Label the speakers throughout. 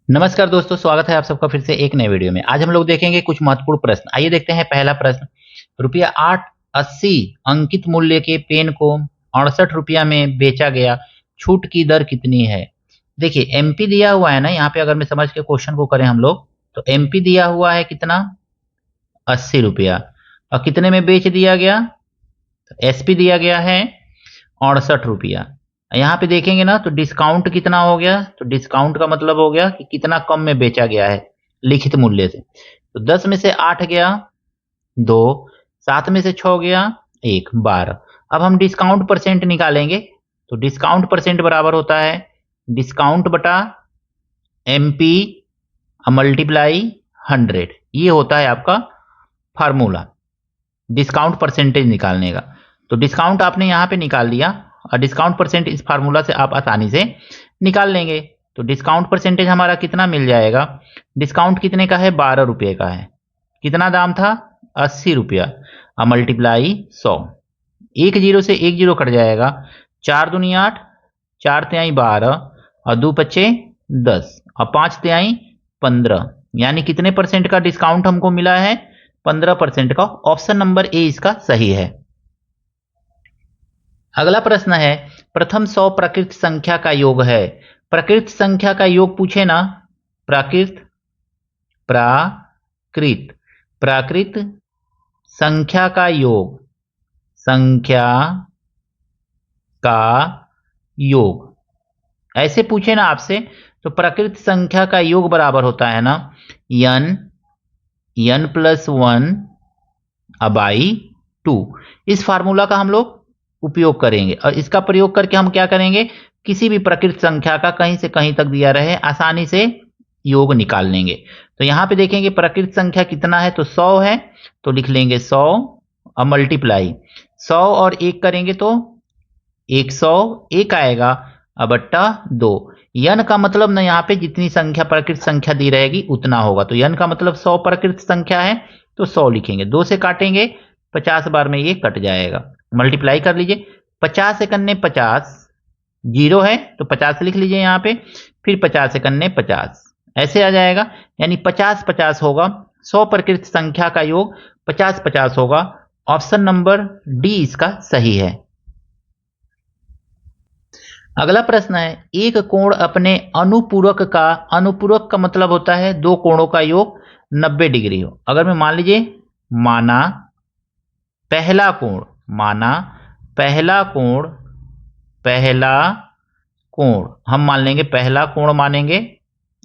Speaker 1: नमस्कार दोस्तों, स्वागत है आप सबका फिर से एक नए वीडियो में। आज हम लोग देखेंगे कुछ महत्वपूर्ण प्रश्न। आइए देखते हैं पहला प्रश्न। रुपया 880 अंकित मूल्य के पेन को 68 रुपया में बेचा गया, छूट की दर कितनी है? देखिए एमपी दिया हुआ है ना, यहाँ पे अगर मैं समझ के क्वेश्चन को करें हम लोग, तो एमपी दिया हुआ है कितना, 80 रुपया, और कितने में बेच दिया गया, तो एसपी दिया गया है 68 रुपया। यहाँ पे देखेंगे ना तो डिस्काउंट कितना हो गया, तो डिस्काउंट का मतलब हो गया कि कितना कम में बेचा गया है लिखित मूल्य से। तो 10 में से 8 गया 2, 7 में से 6 गया 1, 12। अब हम डिस्काउंट परसेंट निकालेंगे, तो डिस्काउंट परसेंट बराबर होता है डिस्काउंट बटा एमपी मल्टीप्लाई 100। ये होता है आपका फार्मूला डिस्काउंट परसेंटेज निकालने का। तो डिस्काउंट आपने यहाँ पे निकाल लिया, और डिस्काउंट परसेंट इस फार्मूला से आप आसानी से निकाल लेंगे। तो डिस्काउंट परसेंटेज हमारा कितना मिल जाएगा, डिस्काउंट कितने का है, 12 रुपये का है। कितना दाम था, 80 रुपया, और मल्टीप्लाई 100। एक जीरो से एक जीरो कट जाएगा, 4 दूनी 8, 4 तिहाई 12, और 2 पच्चे 10, और 5 तिहाई 15। यानी कितने परसेंट का डिस्काउंट हमको मिला है, 15% का। ऑप्शन नंबर ए इसका सही है। अगला प्रश्न है, प्रथम 100 प्राकृत संख्या का योग है। प्राकृत संख्या का योग पूछे ना, प्राकृत प्राकृत संख्या का योग, संख्या का योग ऐसे पूछे ना आपसे, तो प्राकृत संख्या का योग बराबर होता है ना n प्लस 1 बाई 2। इस फार्मूला का हम लोग उपयोग करेंगे, और इसका प्रयोग करके हम क्या करेंगे, किसी भी प्राकृत संख्या का कहीं से कहीं तक दिया रहे आसानी से योग निकाल लेंगे। तो यहाँ पे देखेंगे प्राकृत संख्या कितना है, तो 100 है, तो लिख लेंगे 100 और मल्टीप्लाई 100 और 1 करेंगे तो 101 आएगा, अब बट्टा 2। यन का मतलब ना, यहाँ पे जितनी संख्या प्राकृत संख्या दी रहेगी उतना होगा। तो यन का मतलब 100 प्राकृत संख्या है, तो 100 लिखेंगे। 2 से काटेंगे, 50 बार में ये कट जाएगा, मल्टीप्लाई कर लीजिए। 50 से कन्ने 50, जीरो है तो 50 लिख लीजिए यहाँ पे, फिर 50 से कन्ने 50, ऐसे आ जाएगा। यानी 50-50 होगा, 100 प्राकृत संख्या का योग 50-50 होगा। ऑप्शन नंबर डी इसका सही है। अगला प्रश्न है, एक कोण अपने अनुपूरक का मतलब होता है दो कोणों का योग 90 डिग्री हो। अगर मैं मान लीजिए माना पहला कोण हम मान लेंगे, पहला कोण मानेंगे,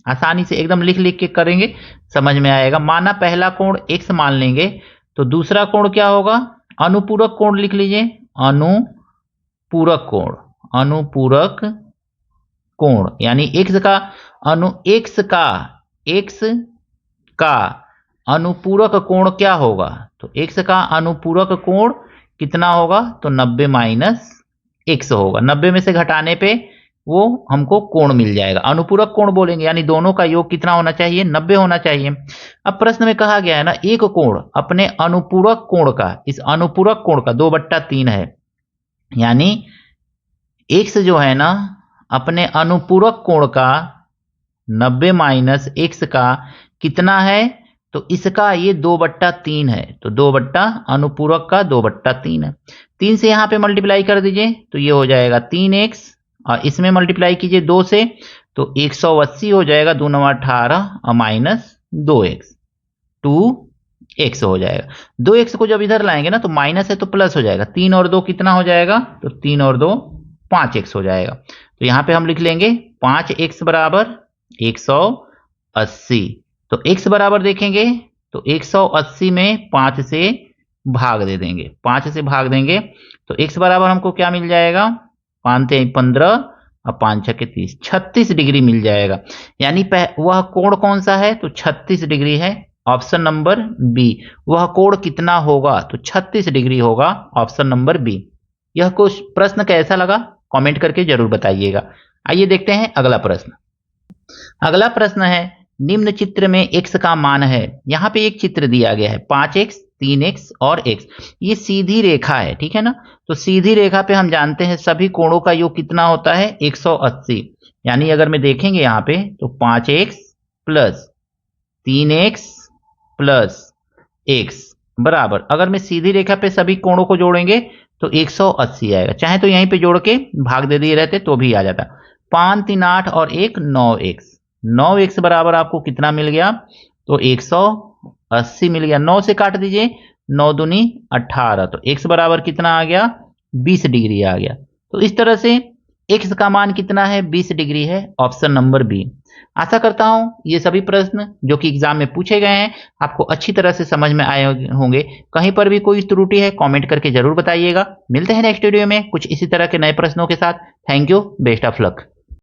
Speaker 1: आसानी से एकदम लिख लिख के करेंगे, समझ में आएगा। माना पहला कोण x मान लेंगे, तो दूसरा कोण क्या होगा, अनुपूरक कोण लिख लीजिए, अनुपूरक कोण यानी x का अनुपूरक कोण क्या होगा, तो x का अनुपूरक कोण कितना होगा, तो 90 माइनस x होगा। 90 में से घटाने पे वो हमको कोण मिल जाएगा, अनुपूरक कोण बोलेंगे। यानी दोनों का योग कितना होना चाहिए, 90 होना चाहिए। अब प्रश्न में कहा गया है ना, एक कोण अपने अनुपूरक कोण का, इस अनुपूरक कोण का 2/3 है। यानी x जो है ना अपने अनुपूरक कोण का 90 माइनस x का कितना है, तो इसका ये 2/3 है। तो 2 बट्टा अनुपूरक का 2/3 है। 3 से यहाँ पे मल्टीप्लाई कर दीजिए, तो ये हो जाएगा 3x, और इसमें मल्टीप्लाई कीजिए 2 से, तो 180 हो जाएगा, 2 9 18, और माइनस 2x, 2x हो जाएगा। 2x को जब इधर लाएंगे ना, तो माइनस है तो प्लस हो जाएगा। 3 और 2 कितना हो जाएगा, तो 3 और 2 5x हो जाएगा। तो यहाँ पे हम लिख लेंगे 5x बराबर 180। तो x बराबर देखेंगे तो 180 में 5 से भाग दे देंगे, 5 से भाग देंगे तो x बराबर हमको क्या मिल जाएगा, 5 × 15 और 5 × 6 = 30, 36 डिग्री मिल जाएगा। यानी वह कोण कौन सा है, तो 36 डिग्री है। Option number B. वह कोण कितना होगा, तो 36 डिग्री होगा, ऑप्शन नंबर बी। यह कुछ प्रश्न कैसा लगा कमेंट करके जरूर बताइएगा। आइए देखते हैं अगला प्रश्न। अगला प्रश्न है, निम्न चित्र में x का मान है। यहाँ पे एक चित्र दिया गया है 5x 3x और x, ये सीधी रेखा है, ठीक है ना। तो सीधी रेखा पे हम जानते हैं सभी कोणों का योग कितना होता है, 180। यानी अगर मैं देखेंगे यहाँ पे तो 5x plus 3x plus x बराबर, अगर मैं सीधी रेखा पे सभी कोणों को जोड़ेंगे तो 180 आएगा। चाहे तो यहीं पे जोड़ के भाग दे दिए रहते तो भी आ जाता। 5 3 8 और 1 9x, 9x बराबर आपको कितना मिल गया, तो 180 मिल गया। 9 से काट दीजिए, 9 दूनी 18, तो x बराबर कितना आ गया, 20 डिग्री आ गया। तो इस तरह से x का मान कितना है, 20 डिग्री है, ऑप्शन नंबर बी। आशा करता हूं ये सभी प्रश्न जो कि एग्जाम में पूछे गए हैं आपको अच्छी तरह से समझ में आए होंगे। कहीं पर भी कोई त्रुटि है कमेंट करके जरूर बताइएगा। मिलते हैं नेक्स्ट वीडियो में कुछ इसी तरह के नए प्रश्नों के साथ। Thank you, best of luck.